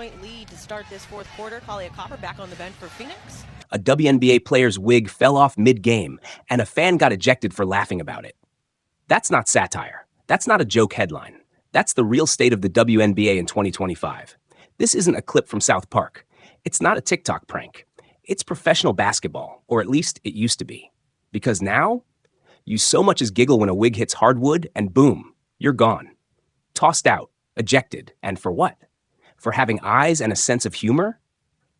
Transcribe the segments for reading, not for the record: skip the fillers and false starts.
Point lead to start this fourth quarter. Kahlea Cooper back on the bench for Phoenix. A WNBA player's wig fell off mid-game, and a fan got ejected for laughing about it. That's not satire. That's not a joke headline. That's the real state of the WNBA in 2025. This isn't a clip from South Park. It's not a TikTok prank. It's professional basketball, or at least it used to be. Because now, you so much as giggle when a wig hits hardwood, and boom, you're gone. Tossed out, ejected, and for what? For having eyes and a sense of humor?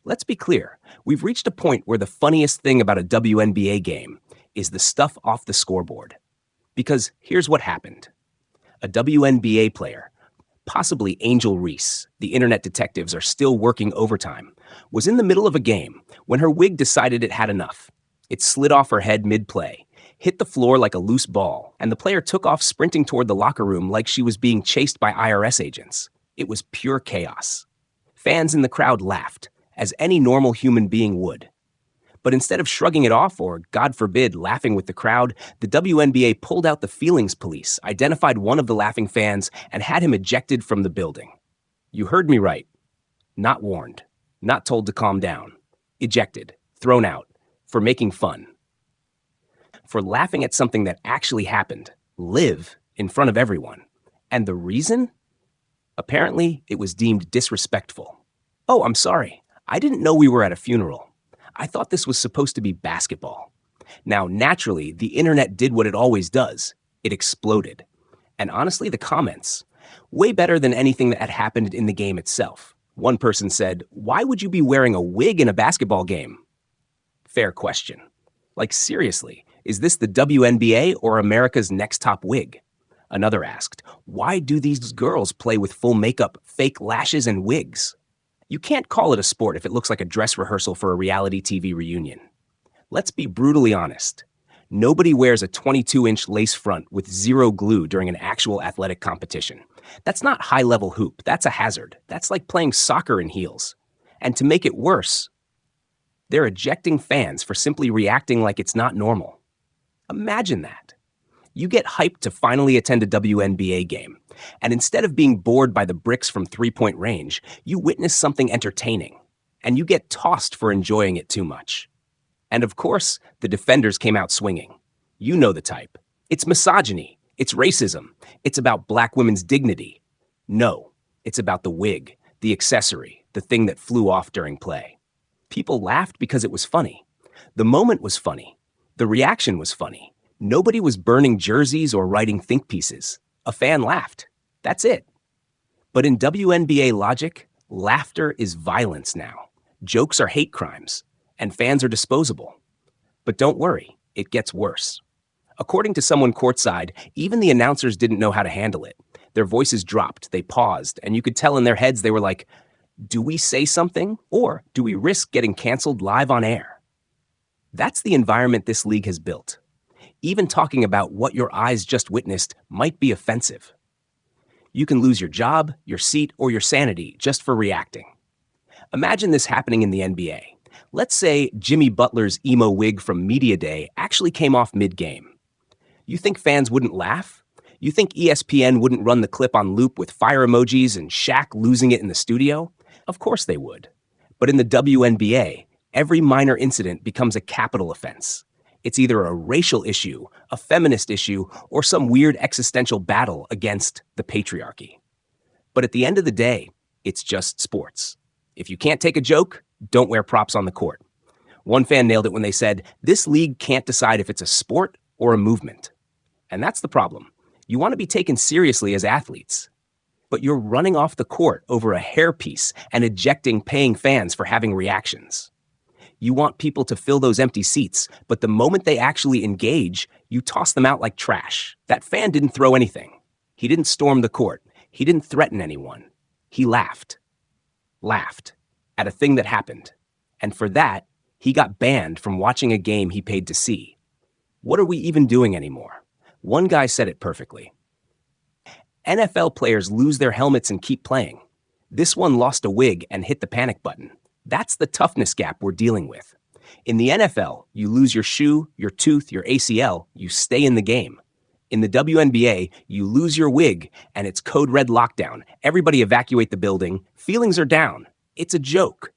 Let's be clear, we've reached a point where the funniest thing about a WNBA game is the stuff off the scoreboard. Because here's what happened. A WNBA player, possibly Angel Reese, the internet detectives are still working overtime, was in the middle of a game when her wig decided it had enough. It slid off her head mid-play, hit the floor like a loose ball, and the player took off sprinting toward the locker room like she was being chased by IRS agents. It was pure chaos. Fans in the crowd laughed, as any normal human being would. But instead of shrugging it off or, God forbid, laughing with the crowd, the WNBA pulled out the feelings police, identified one of the laughing fans, and had him ejected from the building. You heard me right. Not warned. Not told to calm down. Ejected. Thrown out. For making fun. For laughing at something that actually happened, live, in front of everyone. And the reason? Apparently, it was deemed disrespectful. Oh, I'm sorry. I didn't know we were at a funeral. I thought this was supposed to be basketball. Now, naturally, the internet did what it always does. It exploded. And honestly, the comments, way better than anything that had happened in the game itself. One person said, "Why would you be wearing a wig in a basketball game?" Fair question. Like, seriously, is this the WNBA or America's Next Top Wig? Another asked, "Why do these girls play with full makeup, fake lashes, and wigs?" You can't call it a sport if it looks like a dress rehearsal for a reality TV reunion. Let's be brutally honest. Nobody wears a 22-inch lace front with zero glue during an actual athletic competition. That's not high-level hoop. That's a hazard. That's like playing soccer in heels. And to make it worse, they're ejecting fans for simply reacting like it's not normal. Imagine that. You get hyped to finally attend a WNBA game, and instead of being bored by the bricks from three-point range, you witness something entertaining, and you get tossed for enjoying it too much. And of course, the defenders came out swinging. You know the type. It's misogyny. It's racism. It's about black women's dignity. No, it's about the wig, the accessory, the thing that flew off during play. People laughed because it was funny. The moment was funny. The reaction was funny. Nobody was burning jerseys or writing think pieces. A fan laughed. That's it. But in WNBA logic, laughter is violence now. Jokes are hate crimes, and fans are disposable. But don't worry, it gets worse. According to someone courtside, even the announcers didn't know how to handle it. Their voices dropped, they paused, and you could tell in their heads they were like, do we say something, or do we risk getting canceled live on air? That's the environment this league has built. Even talking about what your eyes just witnessed might be offensive. You can lose your job, your seat, or your sanity just for reacting. Imagine this happening in the NBA. Let's say Jimmy Butler's emo wig from Media Day actually came off mid-game. You think fans wouldn't laugh? You think ESPN wouldn't run the clip on loop with fire emojis and Shaq losing it in the studio? Of course they would. But in the WNBA, every minor incident becomes a capital offense. It's either a racial issue, a feminist issue, or some weird existential battle against the patriarchy. But at the end of the day, it's just sports. If you can't take a joke, don't wear props on the court. One fan nailed it when they said, this league can't decide if it's a sport or a movement. And that's the problem. You want to be taken seriously as athletes. But you're running off the court over a hairpiece and ejecting paying fans for having reactions. You want people to fill those empty seats, but the moment they actually engage, you toss them out like trash. That fan didn't throw anything. He didn't storm the court. He didn't threaten anyone. He laughed. Laughed at a thing that happened. And for that, he got banned from watching a game he paid to see. What are we even doing anymore? One guy said it perfectly. NFL players lose their helmets and keep playing. This one lost a wig and hit the panic button. That's the toughness gap we're dealing with. In the NFL, you lose your shoe, your tooth, your ACL, you stay in the game. In the WNBA, you lose your wig, and it's code red lockdown. Everybody evacuate the building. Feelings are down. It's a joke.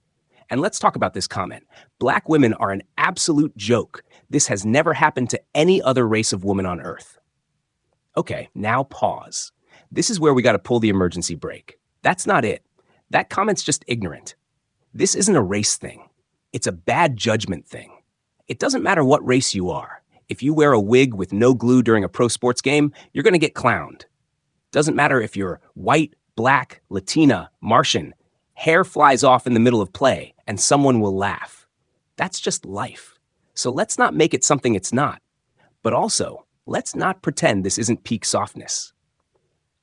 And let's talk about this comment. Black women are an absolute joke. This has never happened to any other race of woman on Earth. Okay, now pause. This is where we got to pull the emergency brake. That's not it. That comment's just ignorant. This isn't a race thing. It's a bad judgment thing. It doesn't matter what race you are. If you wear a wig with no glue during a pro sports game, you're going to get clowned. Doesn't matter if you're white, black, Latina, Martian. Hair flies off in the middle of play, and someone will laugh. That's just life. So let's not make it something it's not. But also, let's not pretend this isn't peak softness.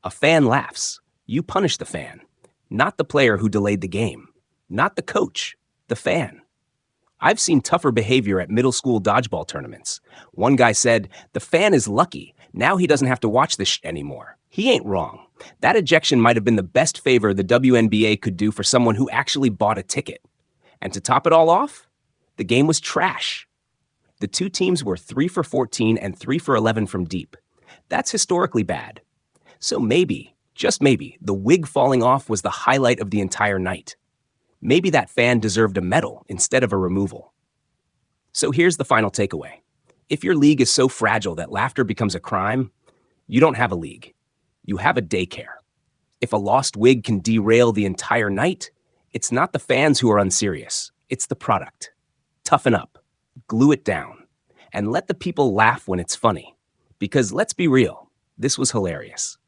A fan laughs. You punish the fan, not the player who delayed the game, not the coach, the fan. I've seen tougher behavior at middle school dodgeball tournaments. One guy said, "The fan is lucky. Now he doesn't have to watch this anymore." He ain't wrong. That ejection might have been the best favor the WNBA could do for someone who actually bought a ticket. And to top it all off, the game was trash. The two teams were 3 for 14 and 3 for 11 from deep. That's historically bad. So maybe, just maybe, the wig falling off was the highlight of the entire night. Maybe that fan deserved a medal instead of a removal. So here's the final takeaway. If your league is so fragile that laughter becomes a crime, you don't have a league. You have a daycare. If a lost wig can derail the entire night, it's not the fans who are unserious. It's the product. Toughen up. Glue it down. And let the people laugh when it's funny. Because let's be real, this was hilarious.